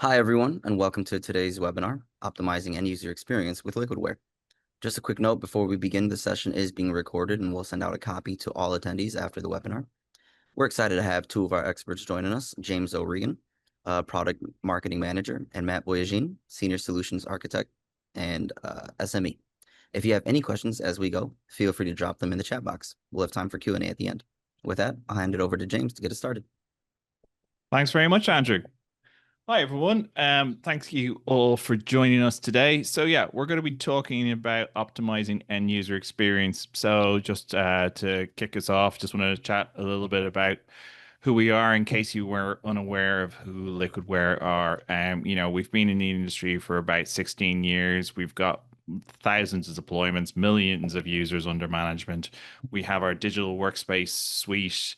Hi, everyone, and welcome to today's webinar, Optimizing End User Experience with Liquidware. Just a quick note before we begin, the session is being recorded and we'll send out a copy to all attendees after the webinar. We're excited to have two of our experts joining us, James O'Regan, Product Marketing Manager, and Matt Boyagin, Senior Solutions Architect and SME. If you have any questions as we go, feel free to drop them in the chat box. We'll have time for Q&A at the end. With that, I'll hand it over to James to get us started. Thanks very much, Andrew. Hi, everyone. Thank you all for joining us today. So yeah, we're going to be talking about optimizing end user experience. So just to kick us off, just want to chat a little bit about who we are in case you were unaware of who Liquidware are. We've been in the industry for about 16 years. We've got thousands of deployments, millions of users under management. We have our digital workspace suite.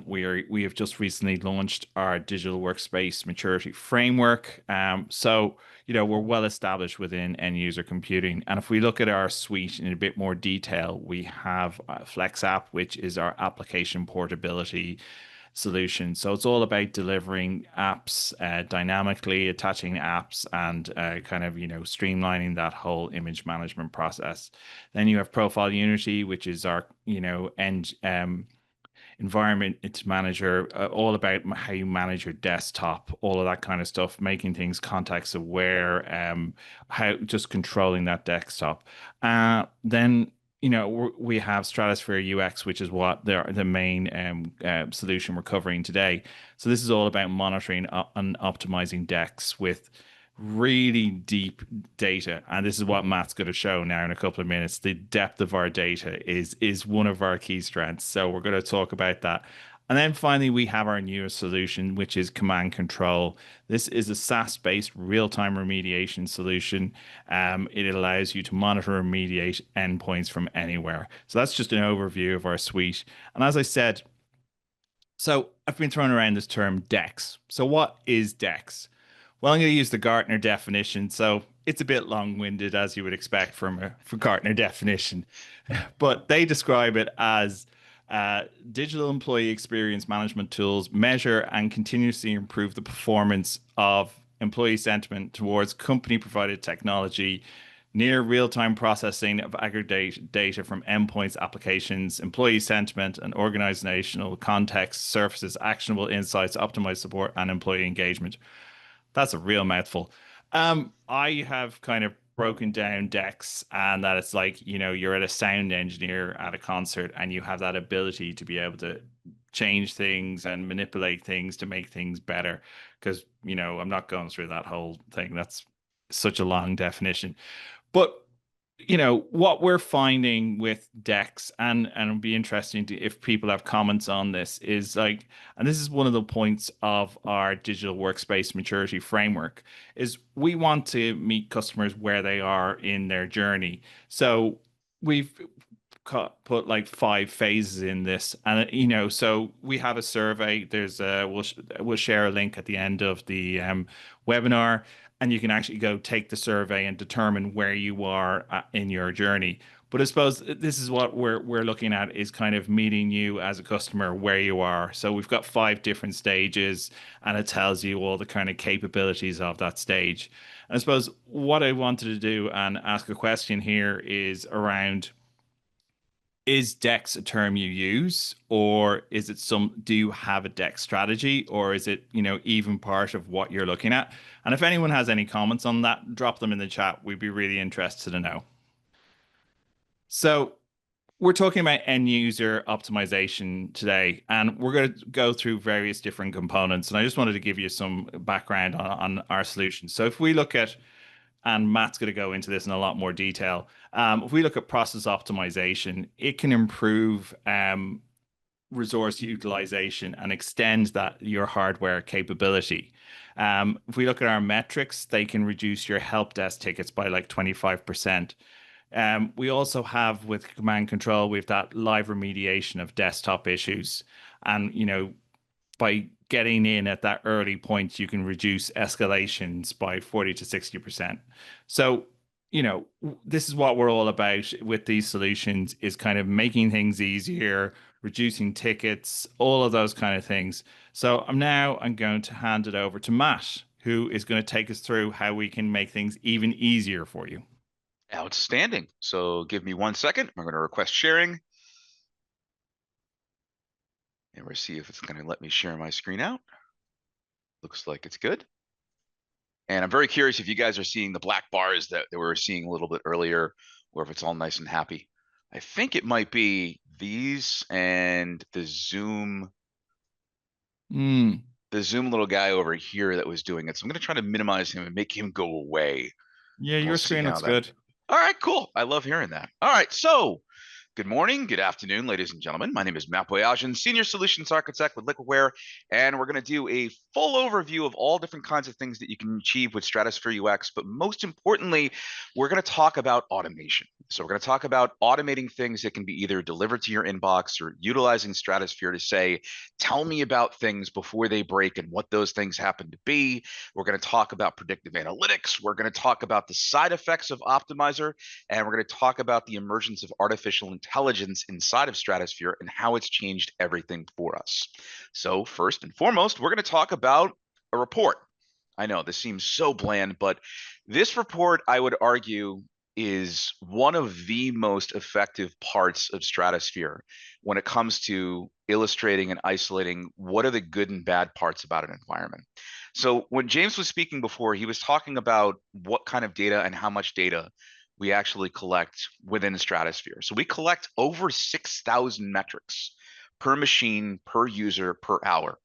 We have just recently launched our digital workspace maturity framework. We're well established within end user computing. And if we look at our suite in a bit more detail, we have Flex App, which is our application portability solution. So it's all about delivering apps dynamically, attaching apps, and streamlining that whole image management process. Then you have Profile Unity, which is our end environment manager, all about how you manage your desktop, all of that kind of stuff, making things context aware, how just controlling that desktop. Then we have Stratusphere UX, which is what the main solution we're covering today. So this is all about monitoring and optimizing DEX with really deep data, and this is what Matt's going to show now in a couple of minutes. The depth of our data is one of our key strengths, so we're going to talk about that. And then finally, we have our newest solution, which is CommandCTRL. This is a SaaS-based real-time remediation solution. It allows you to monitor and remediate endpoints from anywhere. So that's just an overview of our suite. And as I said, so I've been throwing around this term DEX. So what is DEX? Well, I'm going to use the Gartner definition. So it's a bit long-winded, as you would expect from Gartner definition. But they describe it as digital employee experience management tools measure and continuously improve the performance of employee sentiment towards company-provided technology, near real-time processing of aggregate data from endpoints, applications, employee sentiment, and organizational context, surfaces actionable insights, optimized support, and employee engagement. That's a real mouthful. I have kind of broken down DEX, and that it's like, you're at a sound engineer at a concert and you have that ability to be able to change things and manipulate things to make things better. Because, I'm not going through that whole thing. That's such a long definition. But what we're finding with DEX, and it'll be interesting if people have comments on this, is like, and this is one of the points of our digital workspace maturity framework, is we want to meet customers where they are in their journey. So we've put like 5 phases in this, and so we have a survey. We'll share a link at the end of the webinar, and you can actually go take the survey and determine where you are in your journey. But I suppose this is what we're looking at, is kind of meeting you as a customer where you are. So we've got 5 different stages, and it tells you all the kind of capabilities of that stage. And I suppose what I wanted to do and ask a question here is around, is DEX a term you use, or is it do you have a DEX strategy, or is it, even part of what you're looking at? And if anyone has any comments on that, drop them in the chat. We'd be really interested to know. So we're talking about end user optimization today, and we're going to go through various different components. And I just wanted to give you some background on our solution. So if we look at, and Matt's going to go into this in a lot more detail. If we look at process optimization, it can improve resource utilization and extend your hardware capability. If we look at our metrics, they can reduce your help desk tickets by like 25%. We also have, with CommandCTRL, we've that live remediation of desktop issues. And, by getting in at that early point, you can reduce escalations by 40 to 60%. So, this is what we're all about with these solutions, is kind of making things easier, reducing tickets, all of those kind of things. So I'm going to hand it over to Matt, who is going to take us through how we can make things even easier for you. Outstanding. So give me 1 second. I'm going to request sharing. And we'll see if it's going to let me share my screen out. Looks like it's good. And I'm very curious if you guys are seeing the black bars that we were seeing a little bit earlier, or if it's all nice and happy. I think it might be these and the Zoom little guy over here that was doing it. So I'm going to try to minimize him and make him go away. Yeah, your screen looks good. All right, cool. I love hearing that. All right, so good morning, good afternoon, ladies and gentlemen. My name is Matt Boyajian, Senior Solutions Architect with Liquidware, and we're going to do a full overview of all different kinds of things that you can achieve with Stratusphere UX, but most importantly, we're going to talk about automation. So we're going to talk about automating things that can be either delivered to your inbox or utilizing Stratusphere to say, tell me about things before they break and what those things happen to be. We're going to talk about predictive analytics. We're going to talk about the side effects of Optimizer, and we're going to talk about the emergence of artificial intelligence inside of Stratusphere and how it's changed everything for us. So first and foremost, we're going to talk about a report. I know this seems so bland, but this report, I would argue, is one of the most effective parts of Stratusphere when it comes to illustrating and isolating what are the good and bad parts about an environment. So when James was speaking before, he was talking about what kind of data and how much data we actually collect within Stratusphere. So we collect over 6,000 metrics per machine, per user, per hour.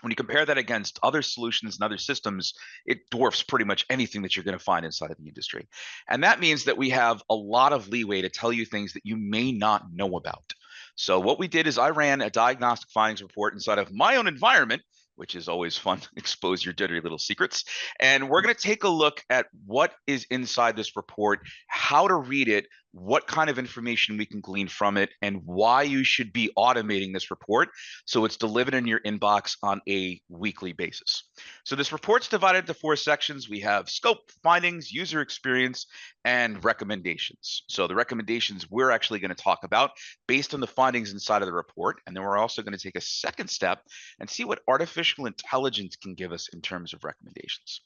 When you compare that against other solutions and other systems, it dwarfs pretty much anything that you're going to find inside of the industry. And that means that we have a lot of leeway to tell you things that you may not know about. So what we did is I ran a diagnostic findings report inside of my own environment, which is always fun to expose your dirty little secrets. And we're going to take a look at what is inside this report, how to read it, what kind of information we can glean from it, and why you should be automating this report so it's delivered in your inbox on a weekly basis. So this report's divided into 4 sections. We have scope, findings, user experience, and recommendations. So the recommendations we're actually going to talk about based on the findings inside of the report. And then we're also going to take a second step and see what artificial intelligence can give us in terms of recommendations.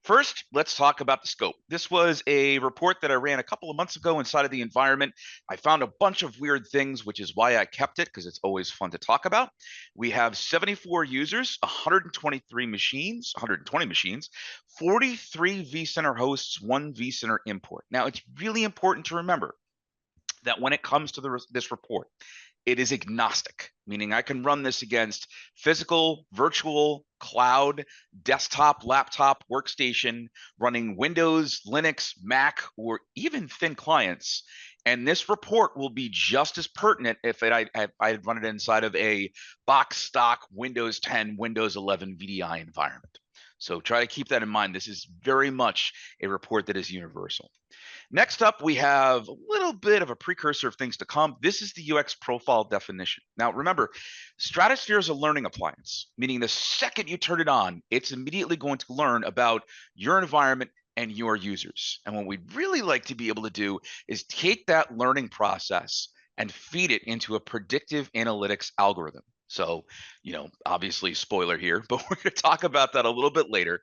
First, let's talk about the scope. This was a report that I ran a couple of months ago inside of the environment. I found a bunch of weird things, which is why I kept it, because it's always fun to talk about. We have 74 users, 123 machines, 120 machines, 43 vCenter hosts, 1 vCenter import. Now, it's really important to remember that when it comes to this report, it is agnostic, meaning I can run this against physical, virtual, cloud, desktop, laptop, workstation, running Windows, Linux, Mac, or even thin clients. And this report will be just as pertinent if I had run it inside of a box stock Windows 10, Windows 11 VDI environment. So try to keep that in mind. This is very much a report that is universal. Next up, we have a little bit of a precursor of things to come. This is the UX profile definition. Now, remember, Stratusphere is a learning appliance, meaning the second you turn it on, it's immediately going to learn about your environment and your users. And what we'd really like to be able to do is take that learning process and feed it into a predictive analytics algorithm. So, obviously spoiler here, but we're going to talk about that a little bit later.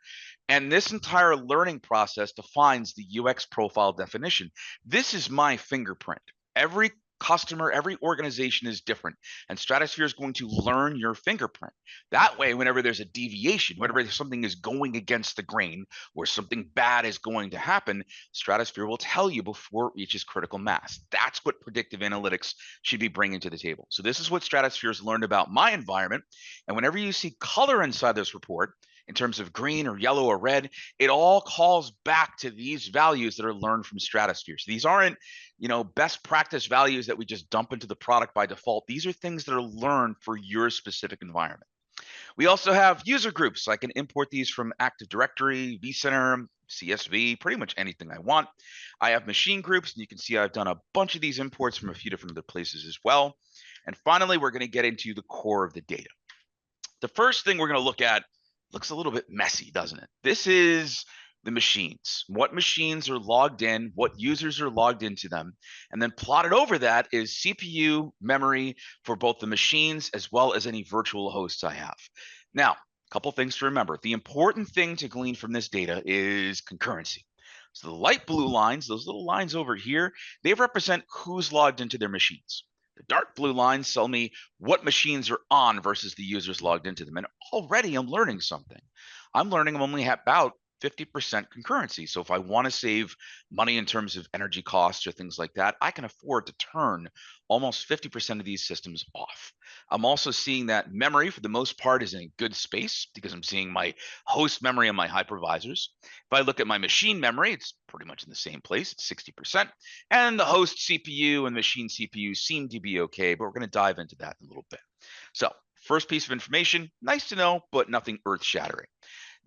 And this entire learning process defines the UX profile definition. This is my fingerprint. Every customer, every organization is different, and Stratusphere is going to learn your fingerprint. That way, whenever there's a deviation, whenever something is going against the grain or something bad is going to happen, Stratusphere will tell you before it reaches critical mass. That's what predictive analytics should be bringing to the table. So this is what Stratusphere has learned about my environment. And whenever you see color inside this report, in terms of green or yellow or red, it all calls back to these values that are learned from Stratusphere. So these aren't, best practice values that we just dump into the product by default. These are things that are learned for your specific environment. We also have user groups. So I can import these from Active Directory, vCenter, CSV, pretty much anything I want. I have machine groups, and you can see I've done a bunch of these imports from a few different other places as well. And finally, we're going to get into the core of the data. The first thing we're going to look at looks a little bit messy, doesn't it? This is the machines. What machines are logged in, what users are logged into them, and then plotted over that is CPU memory for both the machines as well as any virtual hosts I have. Now, Couple things to remember. The important thing to glean from this data is concurrency. So the light blue lines, those little lines over here, they represent who's logged into their machines. The dark blue lines tell me what machines are on versus the users logged into them. And already I'm learning something. I'm learning I'm only about 50% concurrency. So if I want to save money in terms of energy costs or things like that, I can afford to turn almost 50% of these systems off. I'm also seeing that memory, for the most part, is in a good space because I'm seeing my host memory and my hypervisors. If I look at my machine memory, it's pretty much in the same place, it's 60%. And the host CPU and machine CPU seem to be okay, but we're going to dive into that in a little bit. So, first piece of information, nice to know, but nothing earth shattering.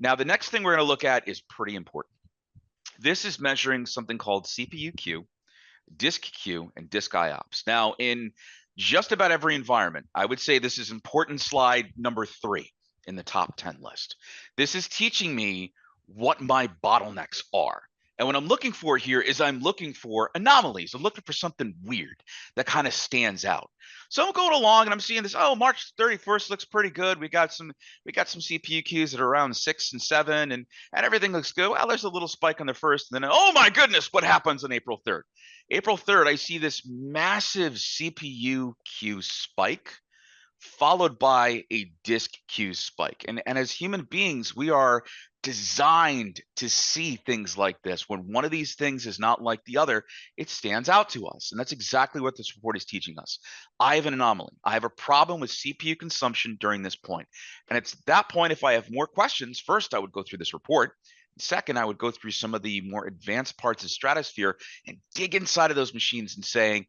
Now, the next thing we're going to look at is pretty important. This is measuring something called CPU queue, disk queue, and disk IOPS. Now, in just about every environment, I would say this is important slide number 3 in the top 10 list. This is teaching me what my bottlenecks are. And what I'm looking for here is I'm looking for anomalies. I'm looking for something weird that kind of stands out. So I'm going along and I'm seeing this, oh, March 31st looks pretty good. We got some CPU queues that are around 6 and 7 and everything looks good. Well, there's a little spike on the first, and then, oh my goodness, what happens on April 3rd? April 3rd, I see this massive CPU queue spike followed by a disk queue spike. And as human beings, we are designed to see things like this. When one of these things is not like the other, it stands out to us. And that's exactly what this report is teaching us. I have an anomaly. I have a problem with CPU consumption during this point. And it's that point, if I have more questions, first I would go through this report. Second, I would go through some of the more advanced parts of Stratusphere and dig inside of those machines and saying,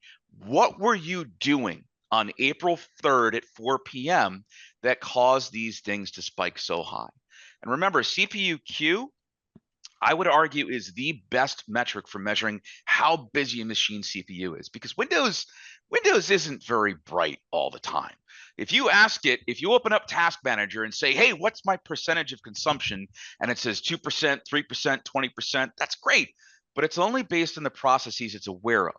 what were you doing on April 3rd at 4 p.m. that caused these things to spike so high? And remember, CPU queue, I would argue, is the best metric for measuring how busy a machine CPU is, because Windows isn't very bright all the time. If you ask it, if you open up Task Manager and say, hey, what's my percentage of consumption? And it says 2%, 3%, 20%, that's great. But it's only based on the processes it's aware of.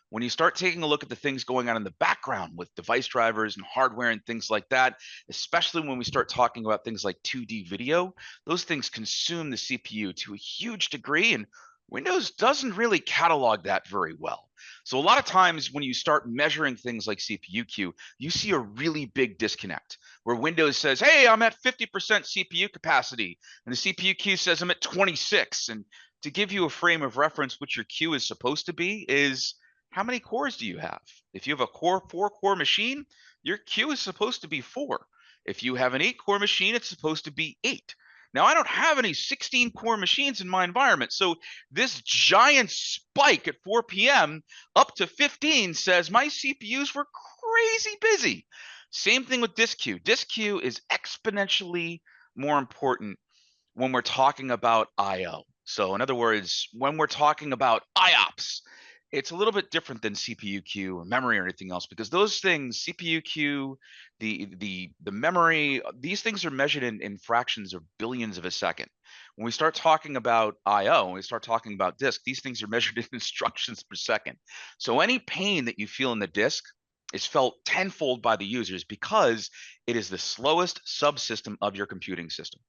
When you start taking a look at the things going on in the background with device drivers and hardware and things like that, especially when we start talking about things like 2D video, those things consume the CPU to a huge degree, and Windows doesn't really catalog that very well. So a lot of times when you start measuring things like CPU queue, you see a really big disconnect where Windows says, hey, I'm at 50% CPU capacity, and the CPU queue says I'm at 26. And to give you a frame of reference, what your queue is supposed to be is, how many cores do you have? If you have a 4-core machine, your queue is supposed to be 4. If you have an 8-core machine, it's supposed to be 8. Now, I don't have any 16-core machines in my environment, so this giant spike at 4 p.m. up to 15 says my CPUs were crazy busy. Same thing with disk queue. Disk queue is exponentially more important when we're talking about I/O. So in other words, when we're talking about IOPS, it's a little bit different than CPU queue or memory or anything else, because those things, CPU queue, the memory, these things are measured in fractions of billions of a second. When we start talking about I/O, when we start talking about disk, these things are measured in instructions per second. So any pain that you feel in the disk is felt tenfold by the users because it is the slowest subsystem of your computing system.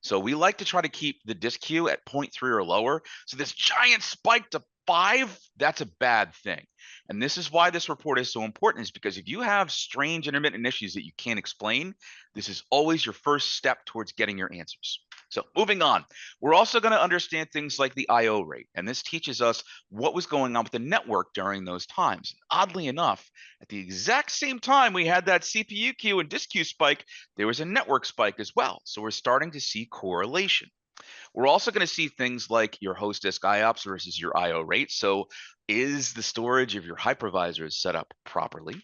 So we like to try to keep the disk queue at 0.3 or lower. So this giant spike to 5, that's a bad thing. And this is why this report is so important, is because if you have strange intermittent issues that you can't explain, this is always your first step towards getting your answers. So moving on, we're also going to understand things like the I/O rate. And this teaches us what was going on with the network during those times. And oddly enough, at the exact same time we had that CPU queue and disk queue spike, there was a network spike as well. So we're starting to see correlation. We're also going to see things like your host disk IOPS versus your I/O rate. So is the storage of your hypervisors set up properly?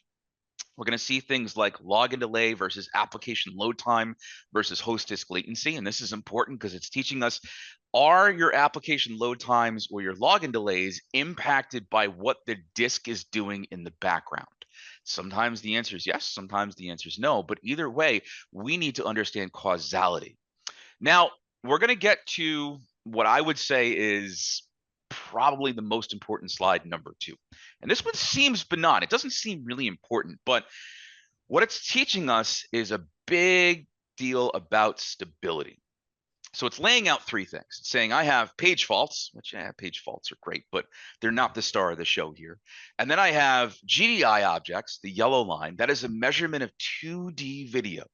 We're going to see things like login delay versus application load time versus host disk latency. And this is important because it's teaching us, are your application load times or your login delays impacted by what the disk is doing in the background? Sometimes the answer is yes, sometimes the answer is no. But either way, we need to understand causality. Now, we're going to get to what I would say is probably the most important slide, number 2. And this one seems benign. It doesn't seem really important, but what it's teaching us is a big deal about stability. So it's laying out three things. It's saying I have page faults, which page faults are great, but they're not the star of the show here. And then I have GDI objects, the yellow line. That is a measurement of 2D video.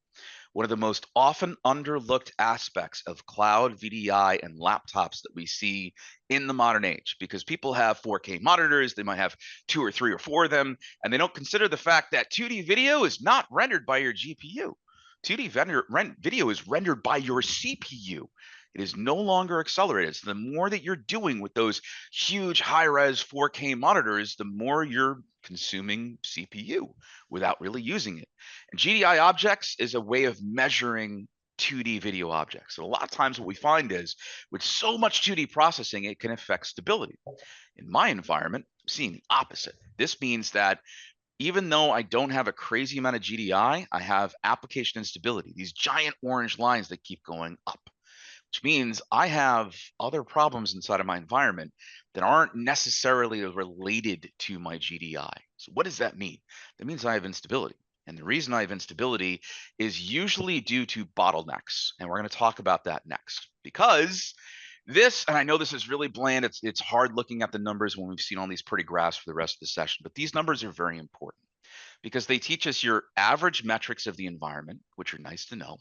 One of the most often underlooked aspects of cloud VDI and laptops that we see in the modern age, because people have 4K monitors, they might have 2 or 3 or 4 of them, and they don't consider the fact that 2D video is not rendered by your GPU. 2D video is rendered by your CPU. It is no longer accelerated. So the more that you're doing with those huge high-res 4K monitors, the more you're consuming CPU without really using it. And GDI objects is a way of measuring 2D video objects. So a lot of times what we find is with so much 2D processing, it can affect stability. In my environment, I'm seeing the opposite. This means that even though I don't have a crazy amount of GDI, I have application instability, these giant orange lines that keep going up, which means I have other problems inside of my environment that aren't necessarily related to my GDI. So what does that mean? That means I have instability. And the reason I have instability is usually due to bottlenecks. And we're going to talk about that next, because this, and I know this is really bland, it's hard looking at the numbers when we've seen all these pretty graphs for the rest of the session, but these numbers are very important because they teach us your average metrics of the environment, which are nice to know.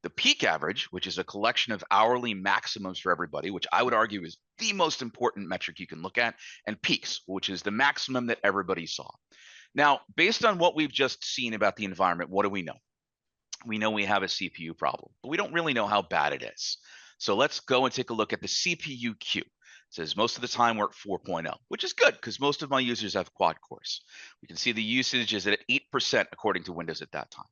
The peak average, which is a collection of hourly maximums for everybody, which I would argue is the most important metric you can look at, and peaks, which is the maximum that everybody saw. Now, based on what we've just seen about the environment, what do we know? We know we have a CPU problem, but we don't really know how bad it is. So let's go and take a look at the CPU queue. It says most of the time we're at 4.0, which is good because most of my users have quad cores. We can see the usage is at 8% according to Windows at that time.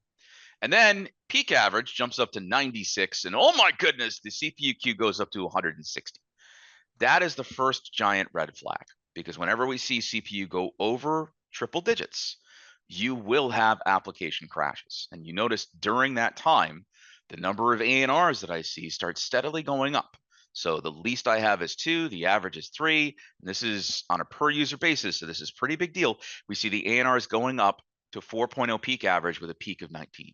And then peak average jumps up to 96, and oh my goodness, the CPU queue goes up to 160. That is the first giant red flag, because whenever we see CPU go over triple digits, you will have application crashes. And you notice during that time, the number of ANRs that I see starts steadily going up. So the least I have is 2, the average is 3, and this is on a per user basis, so this is a pretty big deal. We see the ANRs going up to 4.0 peak average with a peak of 19.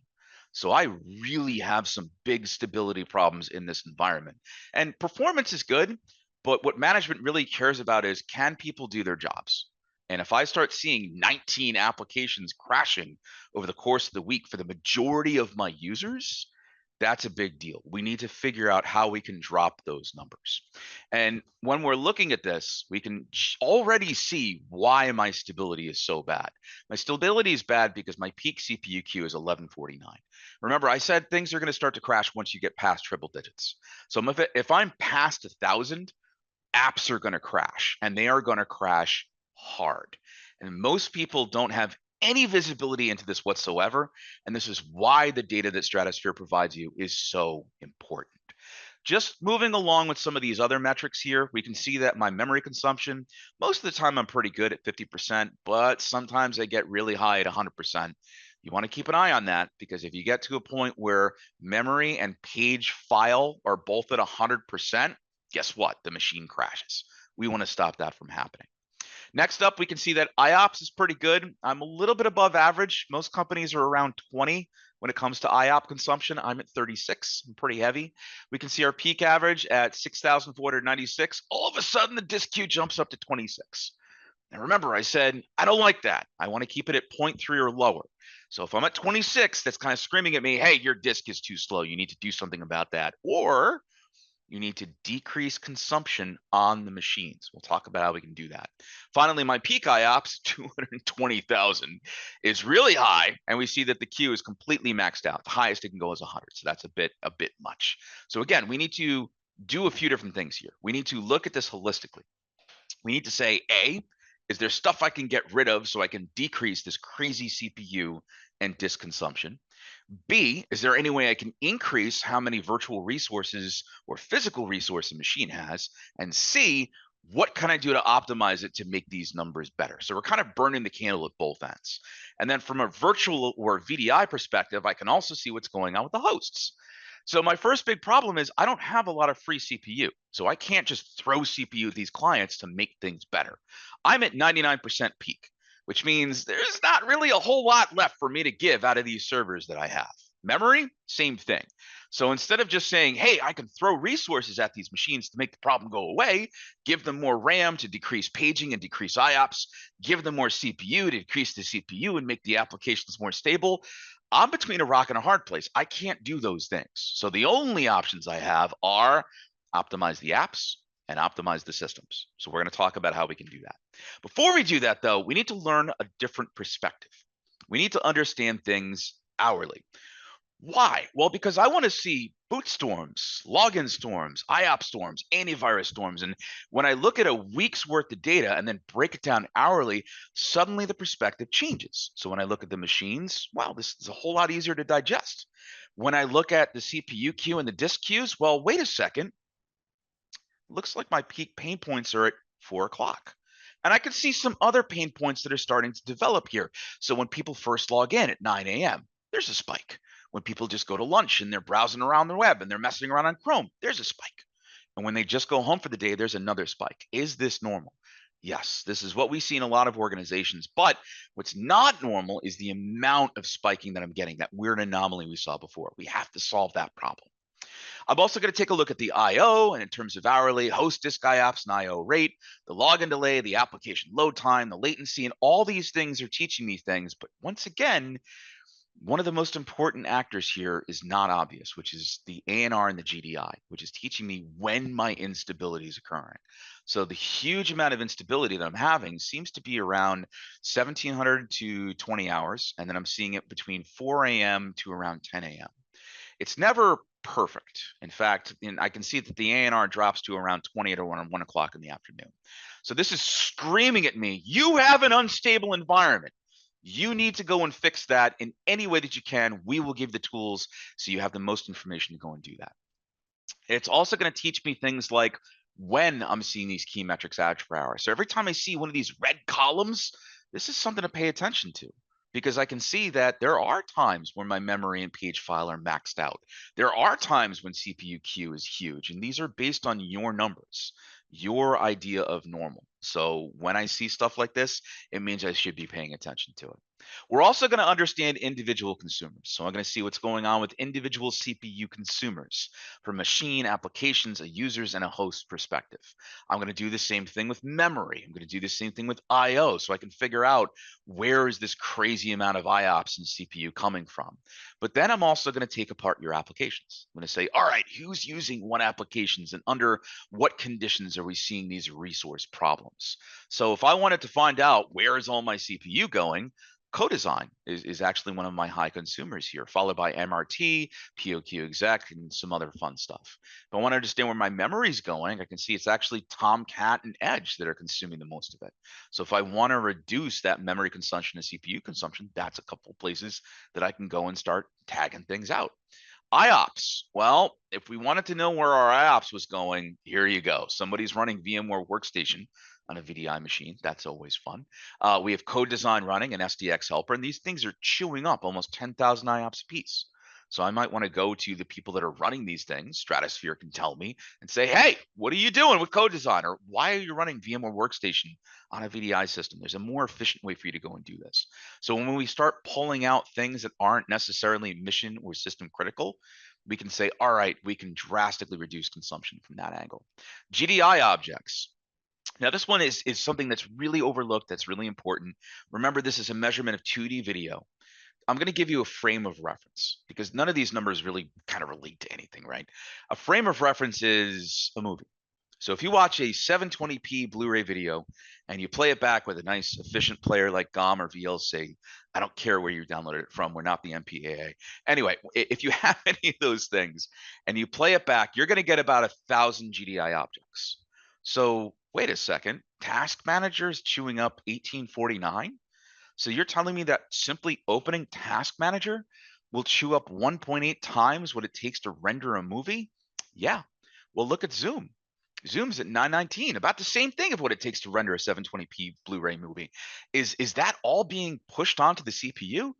So I really have some big stability problems in this environment. And performance is good, but what management really cares about is, can people do their jobs? And if I start seeing 19 applications crashing over the course of the week for the majority of my users, that's a big deal. We need to figure out how we can drop those numbers. And when we're looking at this, we can already see why my stability is so bad. My stability is bad because my peak CPU queue is 1149. Remember, I said things are going to start to crash once you get past triple digits. So if I'm past 1,000, apps are going to crash, and they are going to crash hard. And most people don't have any visibility into this whatsoever. And this is why the data that Stratusphere provides you is so important. Just moving along with some of these other metrics here, we can see that my memory consumption, most of the time I'm pretty good at 50%, but sometimes I get really high at 100%. You want to keep an eye on that, because if you get to a point where memory and page file are both at 100%, guess what? The machine crashes. We want to stop that from happening. Next up, we can see that IOPS is pretty good. I'm a little bit above average. Most companies are around 20 when it comes to IOP consumption. I'm at 36. I'm pretty heavy. We can see our peak average at 6,496. All of a sudden, the disk queue jumps up to 26. Now remember, I said, I don't like that. I want to keep it at 0.3 or lower. So if I'm at 26, that's kind of screaming at me, hey, your disk is too slow. You need to do something about that. Or you need to decrease consumption on the machines. We'll talk about how we can do that. Finally, my peak IOPS, 220,000, is really high, and we see that the queue is completely maxed out. The highest it can go is 100, so that's a bit much. So again, we need to do a few different things here. We need to look at this holistically. We need to say, A, is there stuff I can get rid of so I can decrease this crazy CPU and disk consumption? B, is there any way I can increase how many virtual resources or physical resource a machine has? And C, what can I do to optimize it to make these numbers better? So we're kind of burning the candle at both ends. And then from a virtual or VDI perspective, I can also see what's going on with the hosts. So my first big problem is I don't have a lot of free CPU. So I can't just throw CPU at these clients to make things better. I'm at 99% peak, which means there's not really a whole lot left for me to give out of these servers that I have. Memory, same thing. So instead of just saying, hey, I can throw resources at these machines to make the problem go away, give them more RAM to decrease paging and decrease IOPS, give them more CPU to decrease the CPU and make the applications more stable, I'm between a rock and a hard place. I can't do those things. So the only options I have are optimize the apps and optimize the systems. So we're going to talk about how we can do that. Before we do that, though, we need to learn a different perspective. We need to understand things hourly. Why? Well, because I want to see boot storms, login storms, IOP storms, antivirus storms. And when I look at a week's worth of data and then break it down hourly, suddenly the perspective changes. So when I look at the machines, wow, this is a whole lot easier to digest. When I look at the CPU queue and the disk queues, well, wait a second. Looks like my peak pain points are at 4 o'clock. And I can see some other pain points that are starting to develop here. So when people first log in at 9 a.m., there's a spike. When people just go to lunch and they're browsing around the web and they're messing around on Chrome, there's a spike. And when they just go home for the day, there's another spike. Is this normal? Yes, this is what we see in a lot of organizations. But what's not normal is the amount of spiking that I'm getting, that weird anomaly we saw before. We have to solve that problem. I'm also going to take a look at the I/O, and in terms of hourly, host disk IOPS and I/O rate, the login delay, the application load time, the latency, and all these things are teaching me things. But once again, one of the most important actors here is not obvious, which is the ANR and the GDI, which is teaching me when my instability is occurring. So the huge amount of instability that I'm having seems to be around 1700 to 20 hours, and then I'm seeing it between 4 a.m. to around 10 a.m. It's never perfect. In fact, I can see that the ANR drops to around 20 to 1 o'clock in the afternoon. So this is screaming at me, you have an unstable environment. You need to go and fix that in any way that you can. We will give the tools so you have the most information to go and do that. It's also going to teach me things like when I'm seeing these key metrics average per hour. So every time I see one of these red columns, this is something to pay attention to, because I can see that there are times when my memory and page file are maxed out. There are times when CPU queue is huge, and these are based on your numbers, your idea of normal. So when I see stuff like this, it means I should be paying attention to it. We're also going to understand individual consumers. So I'm going to see what's going on with individual CPU consumers from machine, applications, a users, and a host perspective. I'm going to do the same thing with memory. I'm going to do the same thing with I/O, so I can figure out where is this crazy amount of IOPS and CPU coming from. But then I'm also going to take apart your applications. I'm going to say, all right, who's using what applications and under what conditions are we seeing these resource problems? So if I wanted to find out where is all my CPU going, Co-design is actually one of my high consumers here, followed by MRT, POQ exec, and some other fun stuff. If I want to understand where my memory is going, I can see it's actually Tomcat and Edge that are consuming the most of it. So if I want to reduce that memory consumption and CPU consumption, that's a couple of places that I can go and start tagging things out. IOPS. Well, if we wanted to know where our IOPS was going, here you go. Somebody's running VMware Workstation on a VDI machine. That's always fun. We have code design running and SDX helper, and these things are chewing up almost 10,000 IOPS a piece. So I might want to go to the people that are running these things. Stratusphere can tell me and say, hey, what are you doing with code design? Or why are you running VMware Workstation on a VDI system? There's a more efficient way for you to go and do this. So when we start pulling out things that aren't necessarily mission or system critical, we can say, all right, we can drastically reduce consumption from that angle. GDI objects. Now, this one is something that's really overlooked, that's really important. Remember, this is a measurement of 2D video. I'm going to give you a frame of reference because none of these numbers really kind of relate to anything, right? A frame of reference is a movie. So if you watch a 720p Blu-ray video and you play it back with a nice efficient player like GOM or VLC, I don't care where you downloaded it from, we're not the MPAA. Anyway, if you have any of those things and you play it back, you're going to get about 1,000 GDI objects. So wait a second, Task Manager is chewing up 1849? So you're telling me that simply opening Task Manager will chew up 1.8 times what it takes to render a movie? Yeah. Well, look at Zoom. Zoom's at 919, about the same thing of what it takes to render a 720p Blu-ray movie. Is that all being pushed onto the CPU?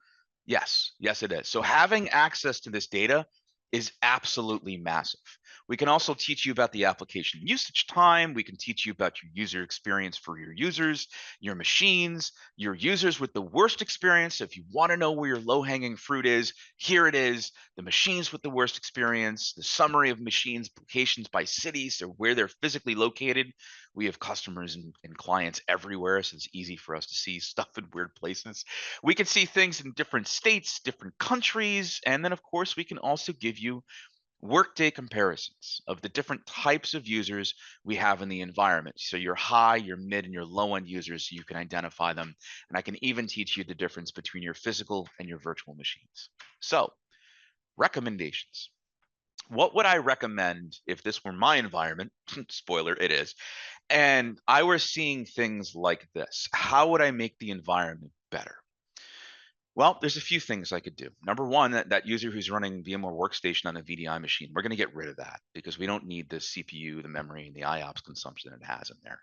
Yes, it is. So having access to this data is absolutely massive. We can also teach you about the application usage time. We can teach you about your user experience for your users, your machines, your users with the worst experience. If you want to know where your low-hanging fruit is, here it is. The machines with the worst experience, the summary of machines, locations by cities, so where they're physically located. We have customers and clients everywhere, so it's easy for us to see stuff in weird places. We can see things in different states, different countries, and then of course we can also give you workday comparisons of the different types of users we have in the environment. So your high, your mid, and your low end users, so you can identify them. And I can even teach you the difference between your physical and your virtual machines. So recommendations. What would I recommend if this were my environment? Spoiler, it is. And I were seeing things like this. How would I make the environment better? Well, there's a few things I could do. Number one, that user who's running VMware Workstation on a VDI machine, we're going to get rid of that because we don't need the CPU, the memory, and the IOPS consumption that it has in there.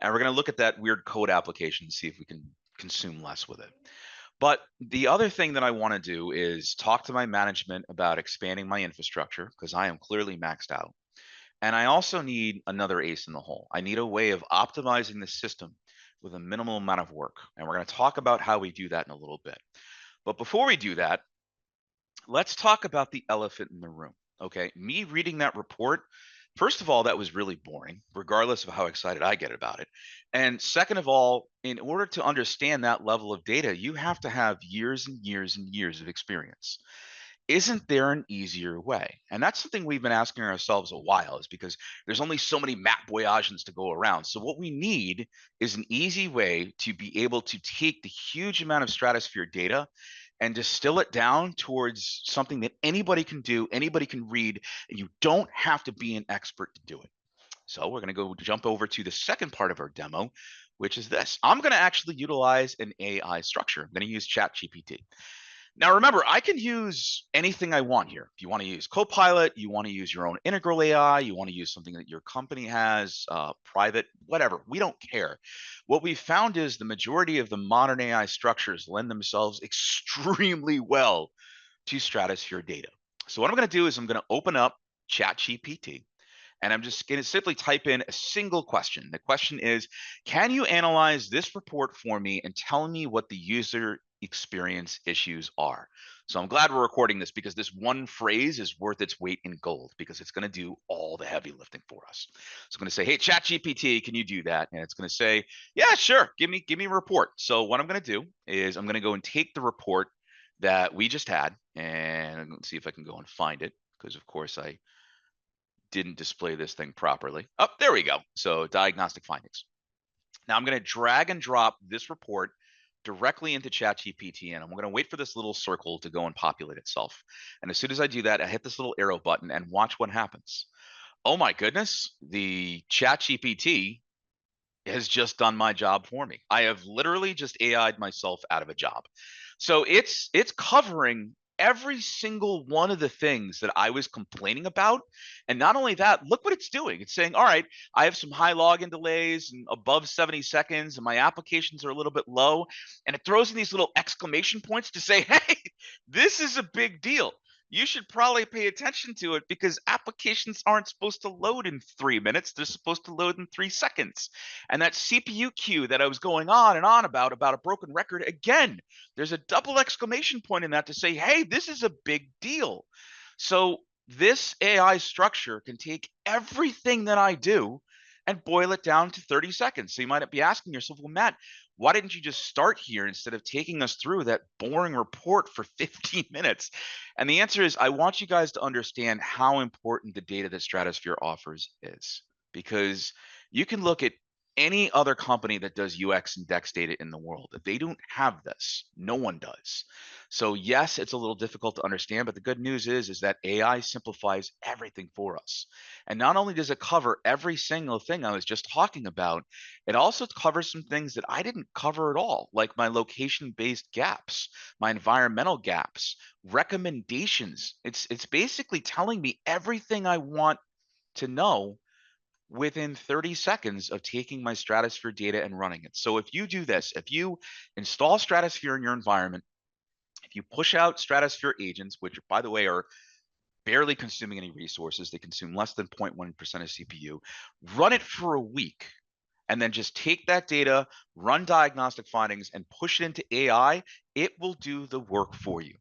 And we're going to look at that weird code application and see if we can consume less with it. But the other thing that I want to do is talk to my management about expanding my infrastructure because I am clearly maxed out. And I also need another ace in the hole. I need a way of optimizing the system with a minimal amount of work. And we're going to talk about how we do that in a little bit. But before we do that, let's talk about the elephant in the room. Okay, me reading that report, first of all, that was really boring, regardless of how excited I get about it. And second of all, in order to understand that level of data, you have to have years and years and years of experience. Isn't there an easier way? And that's something we've been asking ourselves a while, is because there's only so many map voyages to go around. So what we need is an easy way to be able to take the huge amount of Stratusphere data and distill it down towards something that anybody can do, anybody can read, and you don't have to be an expert to do it. So we're going to go jump over to the second part of our demo, which is this. I'm going to actually utilize an AI structure. I'm going to use ChatGPT. Now, remember, I can use anything I want here. If you want to use Copilot, you want to use your own integral AI, you want to use something that your company has, private, whatever, we don't care. What we found is the majority of the modern AI structures lend themselves extremely well to Stratusphere data. So what I'm going to do is I'm going to open up ChatGPT. And I'm just going to simply type in a single question. The question is, can you analyze this report for me and tell me what the user experience issues are? So I'm glad we're recording this because this one phrase is worth its weight in gold because it's going to do all the heavy lifting for us. So I'm going to say, hey, ChatGPT, can you do that? And it's going to say, yeah, sure. Give me a report. So what I'm going to do is I'm going to go and take the report that we just had and let's see if I can go and find it because of course I didn't display this thing properly. Oh, there we go. So diagnostic findings. Now I'm going to drag and drop this report directly into ChatGPT, and I'm going to wait for this little circle to go and populate itself. And as soon as I do that, I hit this little arrow button and watch what happens. Oh my goodness, the ChatGPT has just done my job for me. I have literally just AI'd myself out of a job. So it's covering every single one of the things that I was complaining about. And not only that, look what it's doing. It's saying, all right, I have some high login delays and above 70 seconds, and my applications are a little bit low. And it throws in these little exclamation points to say, hey, this is a big deal. You should probably pay attention to it because applications aren't supposed to load in 3 minutes. They're supposed to load in 3 seconds. And that CPU queue that I was going on and on about a broken record, again, there's a double exclamation point in that to say, hey, this is a big deal. So this AI structure can take everything that I do and boil it down to 30 seconds. So you might be asking yourself, well, Matt, why didn't you just start here instead of taking us through that boring report for 15 minutes? And the answer is, I want you guys to understand how important the data that Stratusphere offers is, because you can look at any other company that does UX and DEX data in the world. They don't have this. No one does. So yes, it's a little difficult to understand, but the good news is that AI simplifies everything for us. And not only does it cover every single thing I was just talking about, it also covers some things that I didn't cover at all, like my location-based gaps, my environmental gaps, recommendations. It's basically telling me everything I want to know within 30 seconds of taking my Stratusphere data and running it. So if you do this, if you install Stratusphere in your environment, if you push out Stratusphere agents, which by the way are barely consuming any resources. They consume less than 0.1% of CPU. Run it for a week, and then just take that data, run diagnostic findings, and push it into AI. It will do the work for you.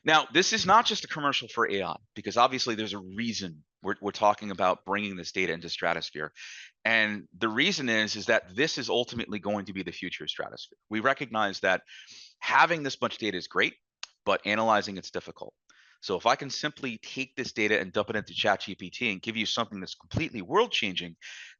Now, this is not just a commercial for AI, because obviously there's a reason we're talking about bringing this data into Stratusphere. And the reason is that this is ultimately going to be the future of Stratusphere. We recognize that having this much data is great, but analyzing it's difficult. So if I can simply take this data and dump it into ChatGPT and give you something that's completely world changing,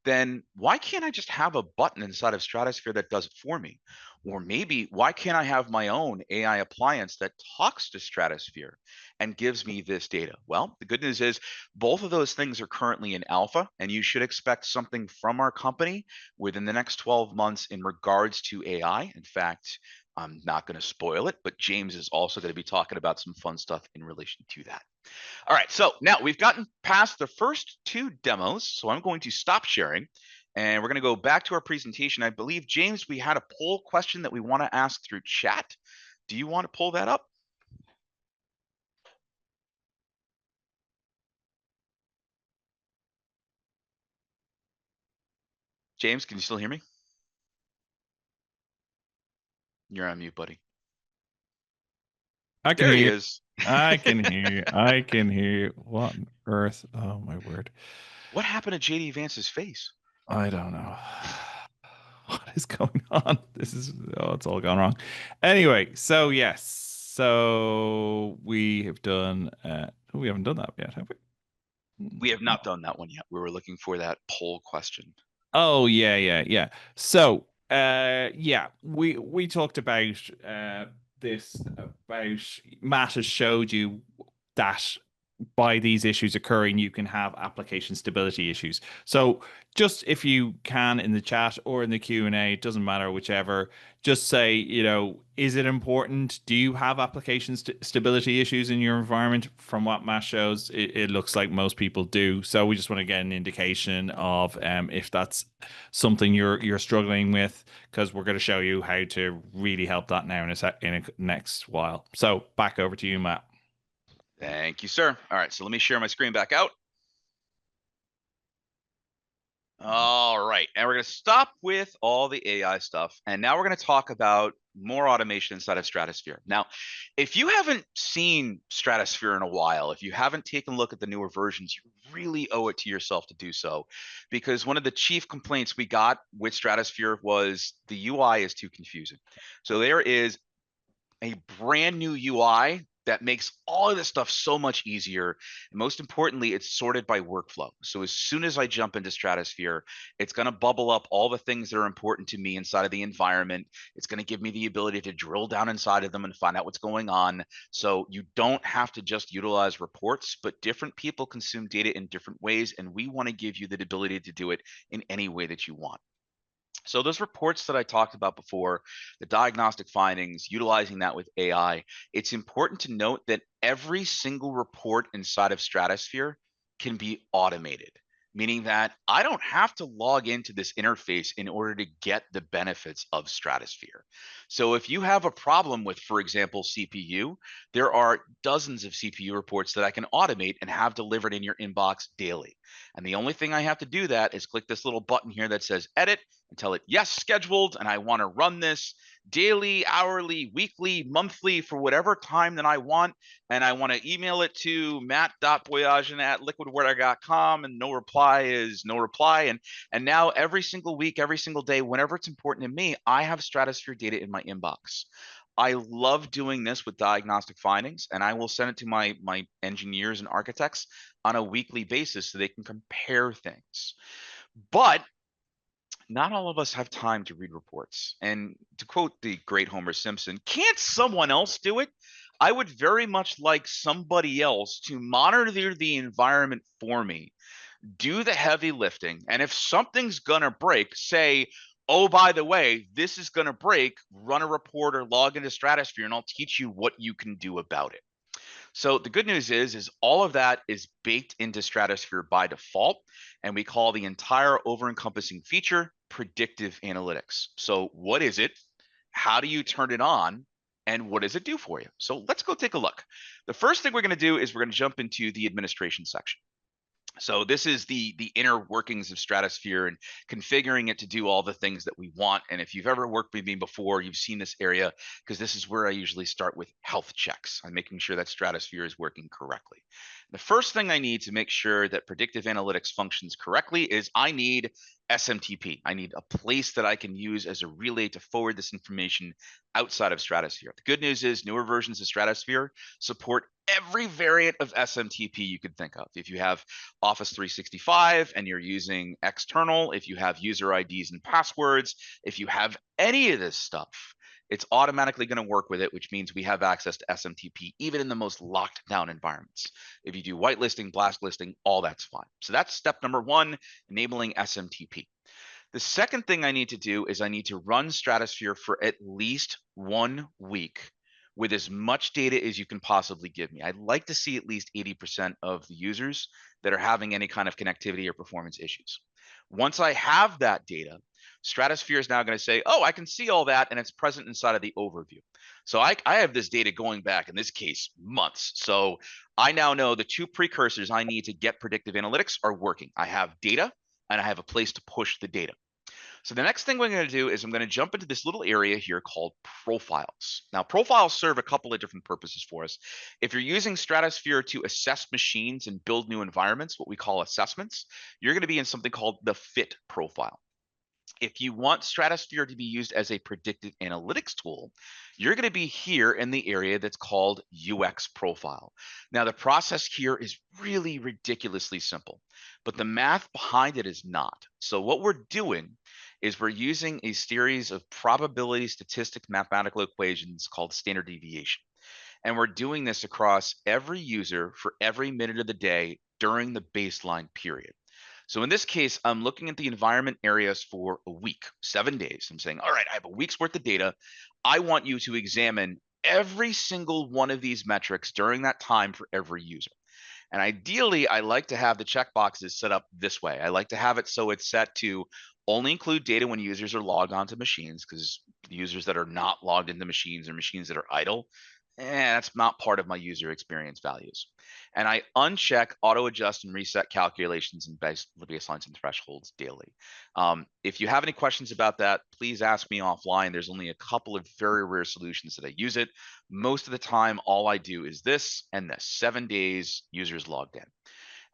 then why can't I just have a button inside of Stratusphere that does it for me? Or maybe why can't I have my own AI appliance that talks to Stratusphere and gives me this data? Well, the good news is both of those things are currently in alpha, and you should expect something from our company within the next 12 months in regards to AI. In fact, I'm not going to spoil it, but James is also going to be talking about some fun stuff in relation to that. All right, so now we've gotten past the first two demos, so I'm going to stop sharing, and we're going to go back to our presentation. I believe, James, we had a poll question that we want to ask through chat. Do you want to pull that up? James, can you still hear me? You're on mute, buddy. I can There hear he you. is. I can hear you. I can hear you. What on earth? Oh my word. What happened to JD Vance's face? I don't know. What is going on? This is, oh, it's all gone wrong. Anyway, so yes. So we have done we haven't done that yet, have we? We have not done that one yet. We were looking for that poll question. Oh yeah. So yeah, we talked about this about Matt has showed you that by these issues occurring, you can have application stability issues. So just if you can in the chat or in the Q&A, it doesn't matter, whichever, just say, is it important? Do you have application stability issues in your environment? From what Matt shows, it looks like most people do. So we just want to get an indication of if that's something you're struggling with, because we're going to show you how to really help that now in a next while. So back over to you, Matt. Thank you, sir. All right, so let me share my screen back out. All right, and we're going to stop with all the AI stuff, and now we're going to talk about more automation inside of Stratusphere. Now, if you haven't seen Stratusphere in a while, if you haven't taken a look at the newer versions, you really owe it to yourself to do so, because one of the chief complaints we got with Stratusphere was the UI is too confusing. So there is a brand new UI that makes all of this stuff so much easier. And most importantly, it's sorted by workflow. So as soon as I jump into Stratusphere, it's going to bubble up all the things that are important to me inside of the environment. It's going to give me the ability to drill down inside of them and find out what's going on. So you don't have to just utilize reports, but different people consume data in different ways. And we want to give you the ability to do it in any way that you want. So those reports that I talked about before, the diagnostic findings, utilizing that with AI, it's important to note that every single report inside of Stratusphere can be automated, meaning that I don't have to log into this interface in order to get the benefits of Stratusphere. So if you have a problem with, for example, CPU, there are dozens of CPU reports that I can automate and have delivered in your inbox daily. And the only thing I have to do that is click this little button here that says edit and tell it yes, scheduled, and I want to run this daily, hourly, weekly, monthly, for whatever time that I want. And I want to email it to matt.boyajian@liquidware.com, and no reply is no reply. And now every single week, every single day, whenever it's important to me, I have Stratusphere data in my inbox. I love doing this with diagnostic findings, and I will send it to my engineers and architects on a weekly basis so they can compare things. But not all of us have time to read reports. And to quote the great Homer Simpson, can't someone else do it? I would very much like somebody else to monitor the environment for me, do the heavy lifting. And if something's going to break, say, oh, by the way, this is going to break, run a report or log into Stratusphere, and I'll teach you what you can do about it. So the good news is all of that is baked into Stratusphere by default, and we call the entire over-encompassing feature predictive analytics. So what is it? How do you turn it on? And what does it do for you? So let's go take a look. The first thing we're going to do is we're going to jump into the administration section. So this is the inner workings of Stratusphere and configuring it to do all the things that we want. And if you've ever worked with me before, you've seen this area, because this is where I usually start with health checks. I'm making sure that Stratusphere is working correctly. The first thing I need to make sure that predictive analytics functions correctly is I need SMTP. I need a place that I can use as a relay to forward this information outside of Stratusphere. The good news is newer versions of Stratusphere support every variant of SMTP you could think of. If you have Office 365 and you're using external, if you have user IDs and passwords, if you have any of this stuff, it's automatically going to work with it, which means we have access to SMTP even in the most locked down environments. If you do whitelisting, blacklisting, all that's fine. So that's step number one, enabling SMTP. The second thing I need to do is I need to run Stratusphere for at least 1 week with as much data as you can possibly give me. I'd like to see at least 80% of the users that are having any kind of connectivity or performance issues. Once I have that data, Stratusphere is now going to say, oh, I can see all that, and it's present inside of the overview. So I have this data going back, in this case, months. So I now know the two precursors I need to get predictive analytics are working. I have data, and I have a place to push the data. So the next thing we're going to do is I'm going to jump into this little area here called profiles. Now, profiles serve a couple of different purposes for us. If you're using Stratusphere to assess machines and build new environments, what we call assessments, you're going to be in something called the fit profile. If you want Stratusphere to be used as a predictive analytics tool, you're going to be here in the area that's called UX profile. Now, the process here is really ridiculously simple, but the math behind it is not. So what we're doing is we're using a series of probability statistic mathematical equations called standard deviation. And we're doing this across every user for every minute of the day during the baseline period. So in this case, I'm looking at the environment areas for a week, 7 days. I'm saying, all right, I have a week's worth of data. I want you to examine every single one of these metrics during that time for every user. And ideally, I like to have the checkboxes set up this way. I like to have it so it's set to only include data when users are logged onto machines, because users that are not logged into machines or machines that are idle, that's not part of my user experience values. And I uncheck auto adjust and reset calculations and baselines and thresholds daily. If you have any questions about that, please ask me offline. There's only a couple of very rare solutions that I use it. Most of the time, all I do is this and this, 7 days users logged in.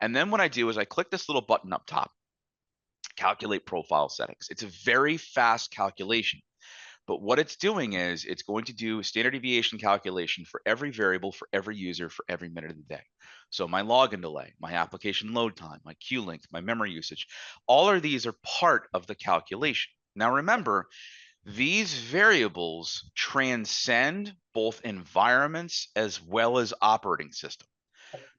And then what I do is I click this little button up top, calculate profile settings. It's a very fast calculation. But what it's doing is it's going to do standard deviation calculation for every variable, for every user, for every minute of the day. So my login delay, my application load time, my queue length, my memory usage, all of these are part of the calculation. Now remember, these variables transcend both environments as well as operating systems.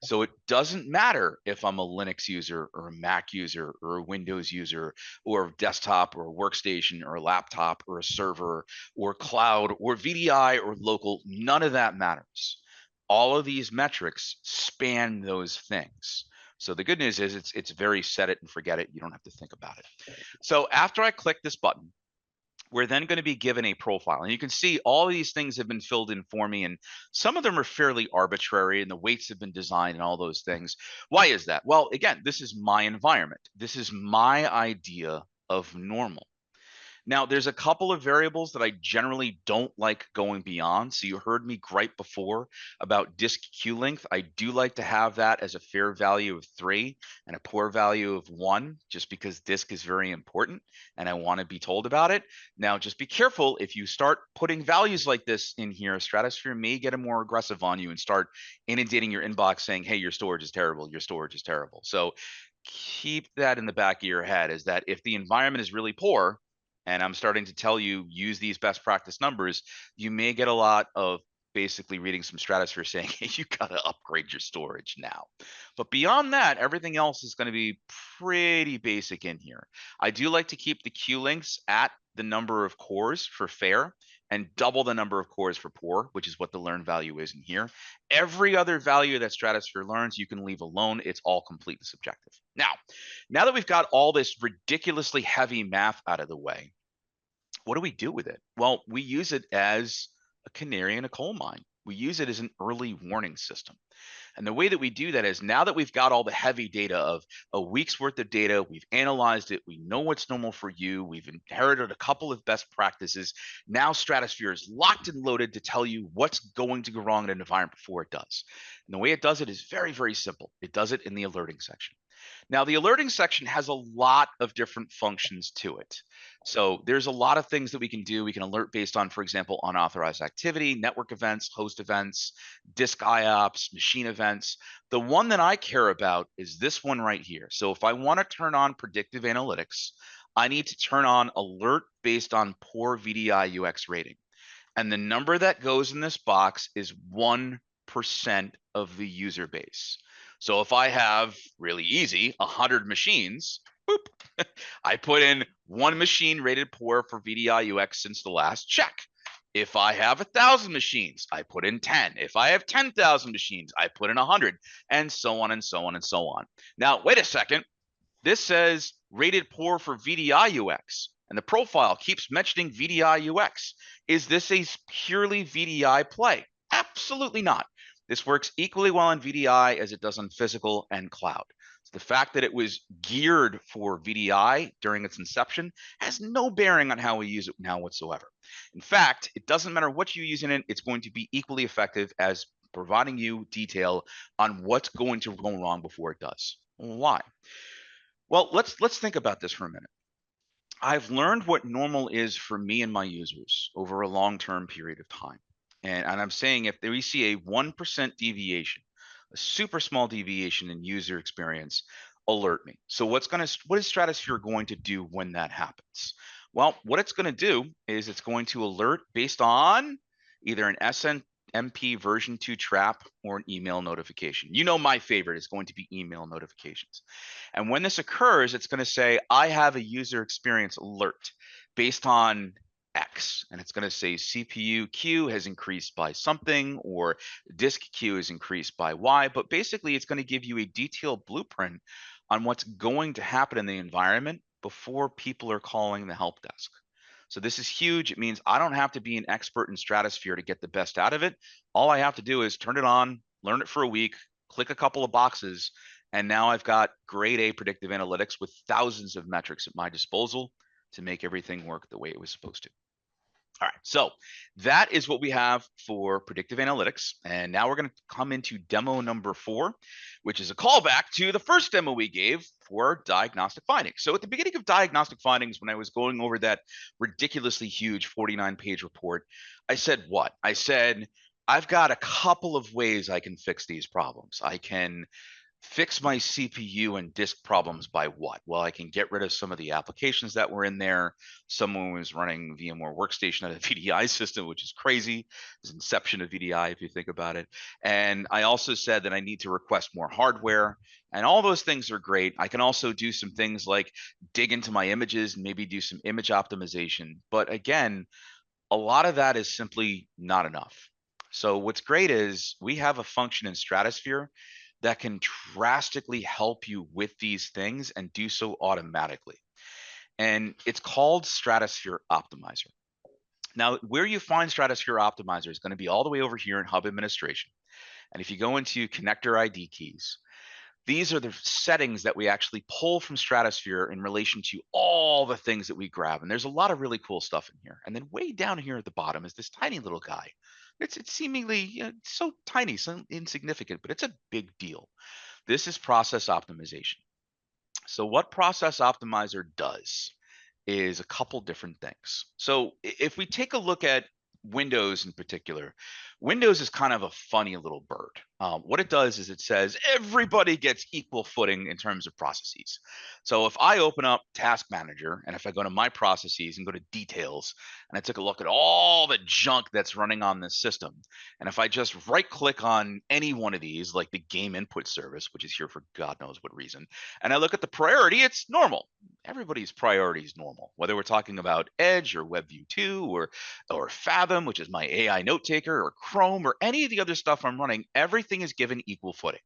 So it doesn't matter if I'm a Linux user or a Mac user or a Windows user or a desktop or a workstation or a laptop or a server or cloud or VDI or local, none of that matters. All of these metrics span those things. So the good news is it's very set it and forget it. You don't have to think about it. So after I click this button, we're then going to be given a profile. And you can see all of these things have been filled in for me, and some of them are fairly arbitrary, and the weights have been designed and all those things. Why is that? Well, again, this is my environment. This is my idea of normal. Now, there's a couple of variables that I generally don't like going beyond. So you heard me gripe before about disk queue length. I do like to have that as a fair value of 3 and a poor value of 1, just because disk is very important and I want to be told about it. Now, just be careful. If you start putting values like this in here, Stratusphere may get more aggressive on you and start inundating your inbox saying, hey, your storage is terrible. Your storage is terrible. So keep that in the back of your head, is that if the environment is really poor, and I'm starting to tell you, use these best practice numbers, you may get a lot of basically reading some Stratusphere saying, hey, you got to upgrade your storage now. But beyond that, everything else is going to be pretty basic in here. I do like to keep the queue lengths at the number of cores for fair and double the number of cores for poor, which is what the learn value is in here. Every other value that Stratusphere learns, you can leave alone. It's all completely subjective. Now that we've got all this ridiculously heavy math out of the way, what do we do with it? Well, we use it as a canary in a coal mine. We use it as an early warning system. And the way that we do that is, now that we've got all the heavy data of a week's worth of data, we've analyzed it, we know what's normal for you, we've inherited a couple of best practices. Now Stratusphere is locked and loaded to tell you what's going to go wrong in an environment before it does. And the way it does it is very, very simple. It does it in the alerting section. Now, the alerting section has a lot of different functions to it. So there's a lot of things that we can do. We can alert based on, for example, unauthorized activity, network events, host events, disk IOPS, machine events. The one that I care about is this one right here. So if I want to turn on predictive analytics, I need to turn on alert based on poor VDI UX rating. And the number that goes in this box is 1% of the user base. So if I have, really easy, 100 machines, boop, I put in 1 machine rated poor for VDI UX since the last check. If I have 1,000 machines, I put in 10. If I have 10,000 machines, I put in 100, and so on and so on and so on. Now, wait a second. This says rated poor for VDI UX, and the profile keeps mentioning VDI UX. Is this a purely VDI play? Absolutely not. This works equally well on VDI as it does on physical and cloud. So the fact that it was geared for VDI during its inception has no bearing on how we use it now whatsoever. In fact, it doesn't matter what you use in it, it's going to be equally effective as providing you detail on what's going to go wrong before it does. Why? Well, let's think about this for a minute. I've learned what normal is for me and my users over a long-term period of time. And I'm saying if we see a 1% deviation, a super small deviation in user experience, alert me. So what is Stratusphere going to do when that happens? Well, what it's going to do is it's going to alert based on either an SNMP version 2 trap or an email notification. You know, my favorite is going to be email notifications. And when this occurs, it's going to say, I have a user experience alert based on X, and it's going to say CPU queue has increased by something, or disk queue is increased by Y. But basically, it's going to give you a detailed blueprint on what's going to happen in the environment before people are calling the help desk. So this is huge. It means I don't have to be an expert in Stratusphere to get the best out of it. All I have to do is turn it on, learn it for a week, click a couple of boxes, and now I've got grade A predictive analytics with thousands of metrics at my disposal to make everything work the way it was supposed to. All right, so that is what we have for predictive analytics. And now we're going to come into demo number 4, which is a callback to the first demo we gave for diagnostic findings. So at the beginning of diagnostic findings, when I was going over that ridiculously huge 49-page report, I said what? I said, I've got a couple of ways I can fix these problems. I can fix my CPU and disk problems by what? Well, I can get rid of some of the applications that were in there. Someone was running VMware Workstation on a VDI system, which is crazy. It's inception of VDI, if you think about it. And I also said that I need to request more hardware. And all those things are great. I can also do some things like dig into my images and maybe do some image optimization. But again, a lot of that is simply not enough. So what's great is we have a function in Stratusphere that can drastically help you with these things and do so automatically. And it's called Stratusphere Optimizer. Now, where you find Stratusphere Optimizer is going to be all the way over here in Hub Administration. And if you go into Connector ID keys, these are the settings that we actually pull from Stratusphere in relation to all the things that we grab. And there's a lot of really cool stuff in here. And then way down here at the bottom is this tiny little guy. It's seemingly so tiny, so insignificant, but it's a big deal. This is process optimization. So what Process Optimizer does is a couple different things. So if we take a look at Windows in particular, Windows is kind of a funny little bird. What it does is it says everybody gets equal footing in terms of processes. So if I open up Task Manager, and if I go to my processes and go to details, and I took a look at all the junk that's running on this system, and if I just right click on any one of these, like the game input service, which is here for God knows what reason, and I look at the priority, it's normal. Everybody's priority is normal, whether we're talking about Edge or WebView 2 or Fathom, which is my AI note taker, or Chrome, or any of the other stuff I'm running, everything is given equal footing.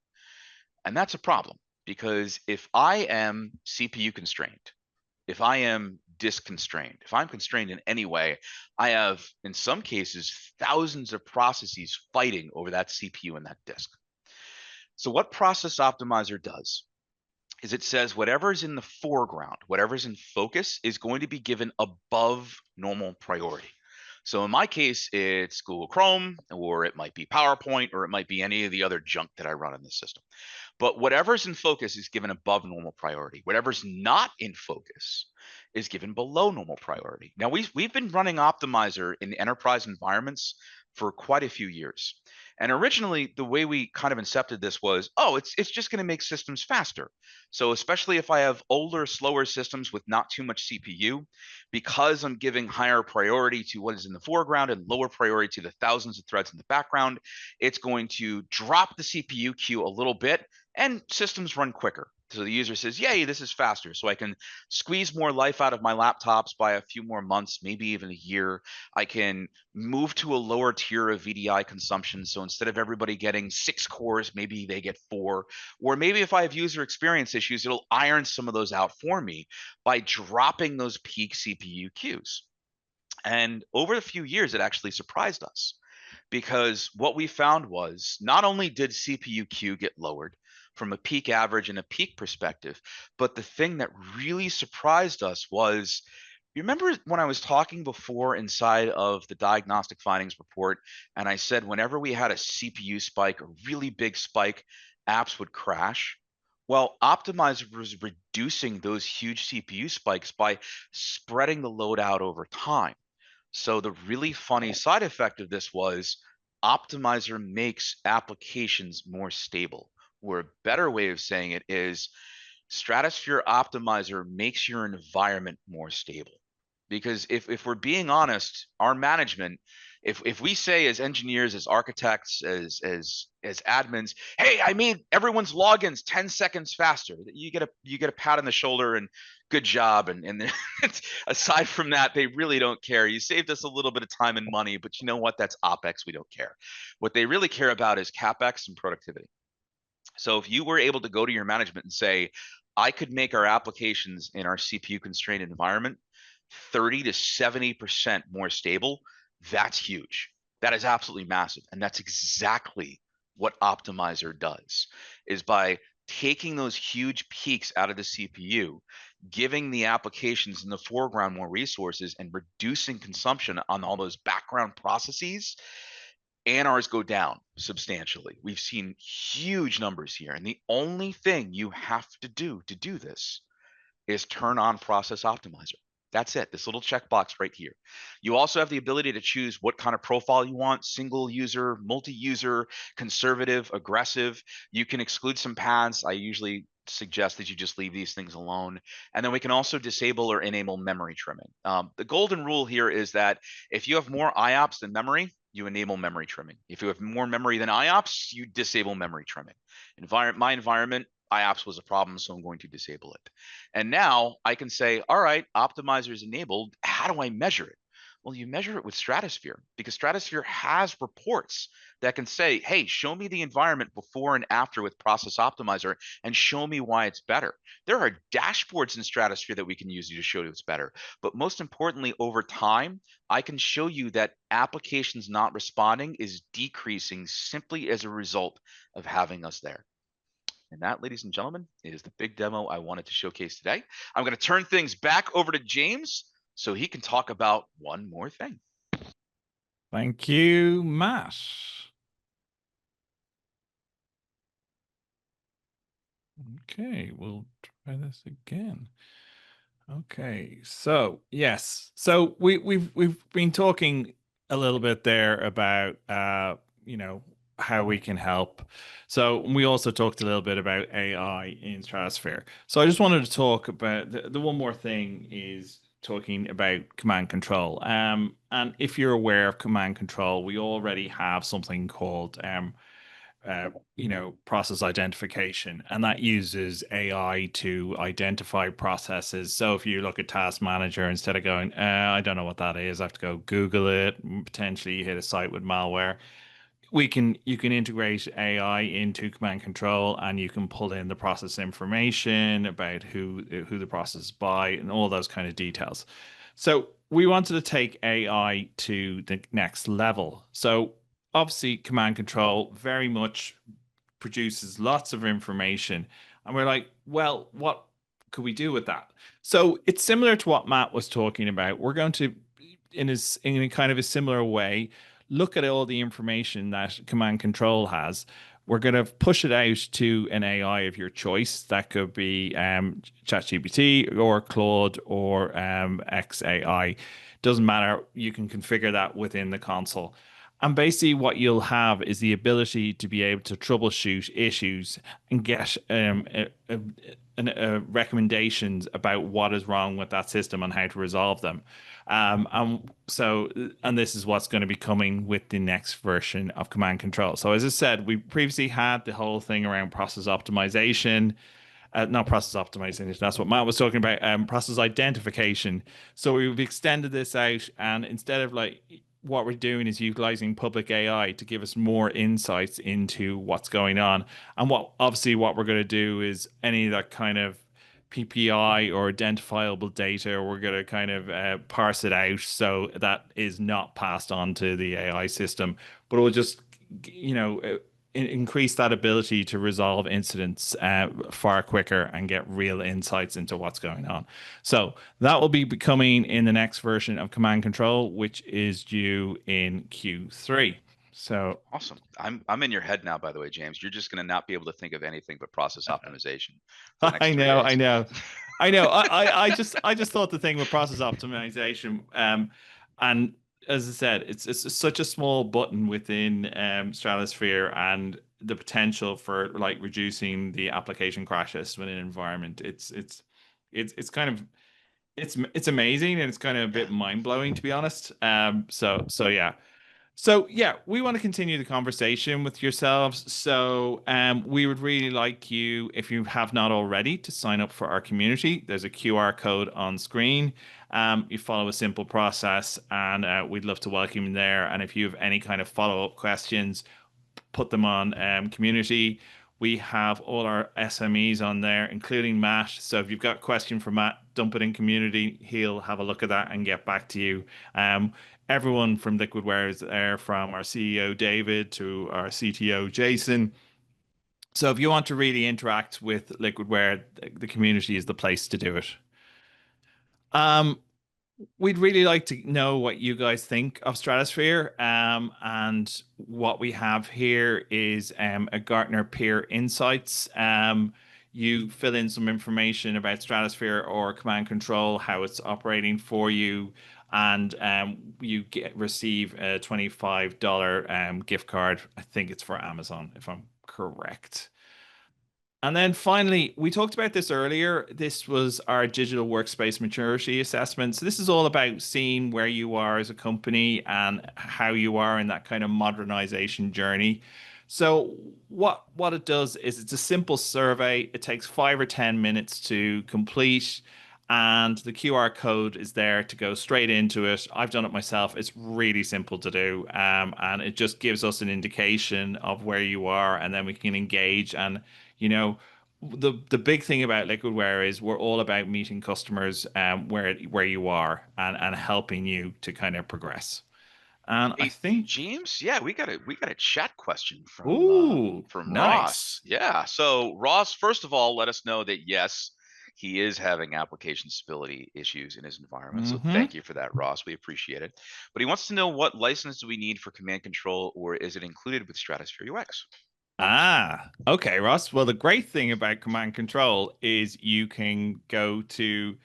And that's a problem, because if I am CPU constrained, if I am disk constrained, if I'm constrained in any way, I have, in some cases, thousands of processes fighting over that CPU and that disk. So what Process Optimizer does is it says whatever's in the foreground, whatever's in focus is going to be given above normal priority. So in my case, it's Google Chrome, or it might be PowerPoint, or it might be any of the other junk that I run in the system. But whatever's in focus is given above normal priority. Whatever's not in focus is given below normal priority. Now, we've been running Optimizer in enterprise environments for quite a few years. And originally, the way we kind of incepted this was, oh, it's just going to make systems faster. So especially if I have older, slower systems with not too much CPU, because I'm giving higher priority to what is in the foreground and lower priority to the thousands of threads in the background, it's going to drop the CPU queue a little bit and systems run quicker. So the user says, yay, this is faster. So I can squeeze more life out of my laptops by a few more months, maybe even a year. I can move to a lower tier of VDI consumption. So instead of everybody getting 6 cores, maybe they get 4. Or maybe if I have user experience issues, it'll iron some of those out for me by dropping those peak CPU queues. And over a few years, it actually surprised us, because what we found was not only did CPU queue get lowered from a peak average and a peak perspective, but the thing that really surprised us was, you remember when I was talking before inside of the diagnostic findings report, and I said whenever we had a CPU spike, a really big spike, apps would crash? Well, Optimizer was reducing those huge CPU spikes by spreading the load out over time. So the really funny side effect of this was Optimizer makes applications more stable. Or a better way of saying it is Stratusphere Optimizer makes your environment more stable. Because if we're being honest, our management, if we say as engineers, as architects, as admins, hey, I made everyone's logins 10 seconds faster, you get a pat on the shoulder and good job. And aside from that, they really don't care. You saved us a little bit of time and money, but you know what? That's OpEx. We don't care. What they really care about is CapEx and productivity. So if you were able to go to your management and say, I could make our applications in our CPU constrained environment 30 to 70% more stable, that's huge. That is absolutely massive. And that's exactly what Optimizer does, is by taking those huge peaks out of the CPU, giving the applications in the foreground more resources, and reducing consumption on all those background processes, ANRs go down substantially. We've seen huge numbers here. And the only thing you have to do this is turn on Process Optimizer. That's it, this little checkbox right here. You also have the ability to choose what kind of profile you want: single user, multi-user, conservative, aggressive. You can exclude some paths. I usually suggest that you just leave these things alone. And then we can also disable or enable memory trimming. The golden rule here is that if you have more IOPS than memory, you enable memory trimming. If you have more memory than IOPS, you disable memory trimming. My environment, IOPS was a problem, so I'm going to disable it. And now I can say, all right, Optimizer is enabled. How do I measure it? Well, you measure it with Stratusphere, because Stratusphere has reports that can say, hey, show me the environment before and after with Process Optimizer and show me why it's better. There are dashboards in Stratusphere that we can use to show you it's better. But most importantly, over time, I can show you that applications not responding is decreasing simply as a result of having us there. And that, ladies and gentlemen, is the big demo I wanted to showcase today. I'm going to turn things back over to James so he can talk about one more thing. Thank you, Matt. Okay, we'll try this again. Okay, so yes, so we've been talking a little bit there about how we can help. So we also talked a little bit about AI in Stratusphere. So I just wanted to talk about the one more thing is talking about command control. And if you're aware of command control, we already have something called process identification, and that uses AI to identify processes. So if you look at Task Manager, instead of going, I don't know what that is, I have to go Google it, potentially hit a site with malware, you can integrate AI into command control, and you can pull in the process information about who the process is by and all those kind of details. So we wanted to take AI to the next level. So obviously command control very much produces lots of information, and we're like, well, what could we do with that? So it's similar to what Matt was talking about. We're going to, in a kind of a similar way, look at all the information that command control has. We're going to push it out to an AI of your choice. That could be ChatGPT or Claude or XAI. Doesn't matter. You can configure that within the console. And basically, what you'll have is the ability to be able to troubleshoot issues and get recommendations about what is wrong with that system and how to resolve them. And this is what's going to be coming with the next version of Command Control. So as I said, we previously had the whole thing around process optimization. Not process optimization, that's what Matt was talking about, process identification. So we've extended this out, and instead of like what we're doing is utilizing public AI to give us more insights into what's going on. And what we're going to do is any of that kind of PPI or identifiable data, we're going to kind of parse it out so that is not passed on to the AI system, but it will just, increase that ability to resolve incidents far quicker and get real insights into what's going on. So that will be becoming in the next version of Command Control, which is due in Q3. So awesome. I'm in your head now, by the way, James. You're just going to not be able to think of anything but process optimization for the next 3 days. I know. I just thought the thing with process optimization, and as I said, it's such a small button within Stratusphere, and the potential for like reducing the application crashes within an environment. It's kind of it's amazing, and it's kind of a bit mind blowing, to be honest. So yeah. So yeah, we want to continue the conversation with yourselves. So we would really like you, if you have not already, to sign up for our community. There's a QR code on screen. You follow a simple process, and we'd love to welcome you there. And if you have any kind of follow-up questions, put them on community. We have all our SMEs on there, including Matt. So if you've got a question for Matt, dump it in community. He'll have a look at that and get back to you. Everyone from Liquidware is there, from our CEO David to our CTO Jason. So if you want to really interact with Liquidware, the community is the place to do it. We'd really like to know what you guys think of Stratusphere. And what we have here is a Gartner Peer Insights. You fill in some information about Stratusphere or Command Control, how it's operating for you, and you receive a $25 gift card. I think it's for Amazon, if I'm correct. And then finally, we talked about this earlier. This was our digital workspace maturity assessment. So this is all about seeing where you are as a company and how you are in that kind of modernization journey. So what it does is it's a simple survey. It takes 5 or 10 minutes to complete, and the QR code is there to go straight into it. I've done it myself. It's really simple to do, and it just gives us an indication of where you are, and then we can engage. And the big thing about Liquidware is we're all about meeting customers where you are, and helping you to kind of progress. And I think, James, yeah, we got a chat question ooh, from nice. Ross. Yeah. So Ross, first of all, let us know that yes, he is having application stability issues in his environment. So thank you for that, Ross. We appreciate it. But he wants to know, what license do we need for Command Control, or is it included with Stratusphere UX? Okay, Ross. Well, the great thing about Command Control is you can go to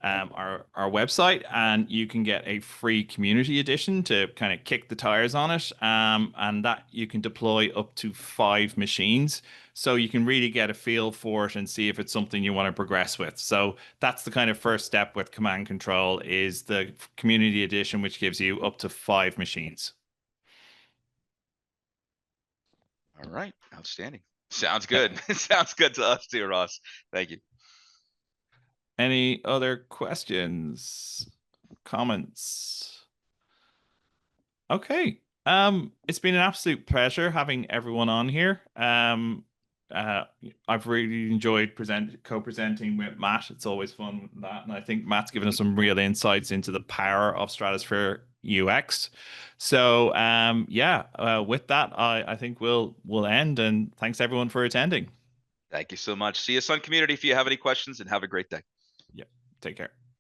our website, and you can get a free community edition to kind of kick the tires on it, and that you can deploy up to 5 machines. So you can really get a feel for it and see if it's something you want to progress with. So that's the kind of first step with Command Control, is the community edition, which gives you up to 5 machines. All right, outstanding. Sounds good. Sounds good to us too, Ross. Thank you. Any other questions, comments? Okay. It's been an absolute pleasure having everyone on here. I've really enjoyed co-presenting with Matt. It's always fun with that, and I think Matt's given us some real insights into the power of Stratusphere UX. So, with that, I think we'll end. And thanks everyone for attending. Thank you so much. See you, Sun community. If you have any questions, and have a great day. Yeah, take care.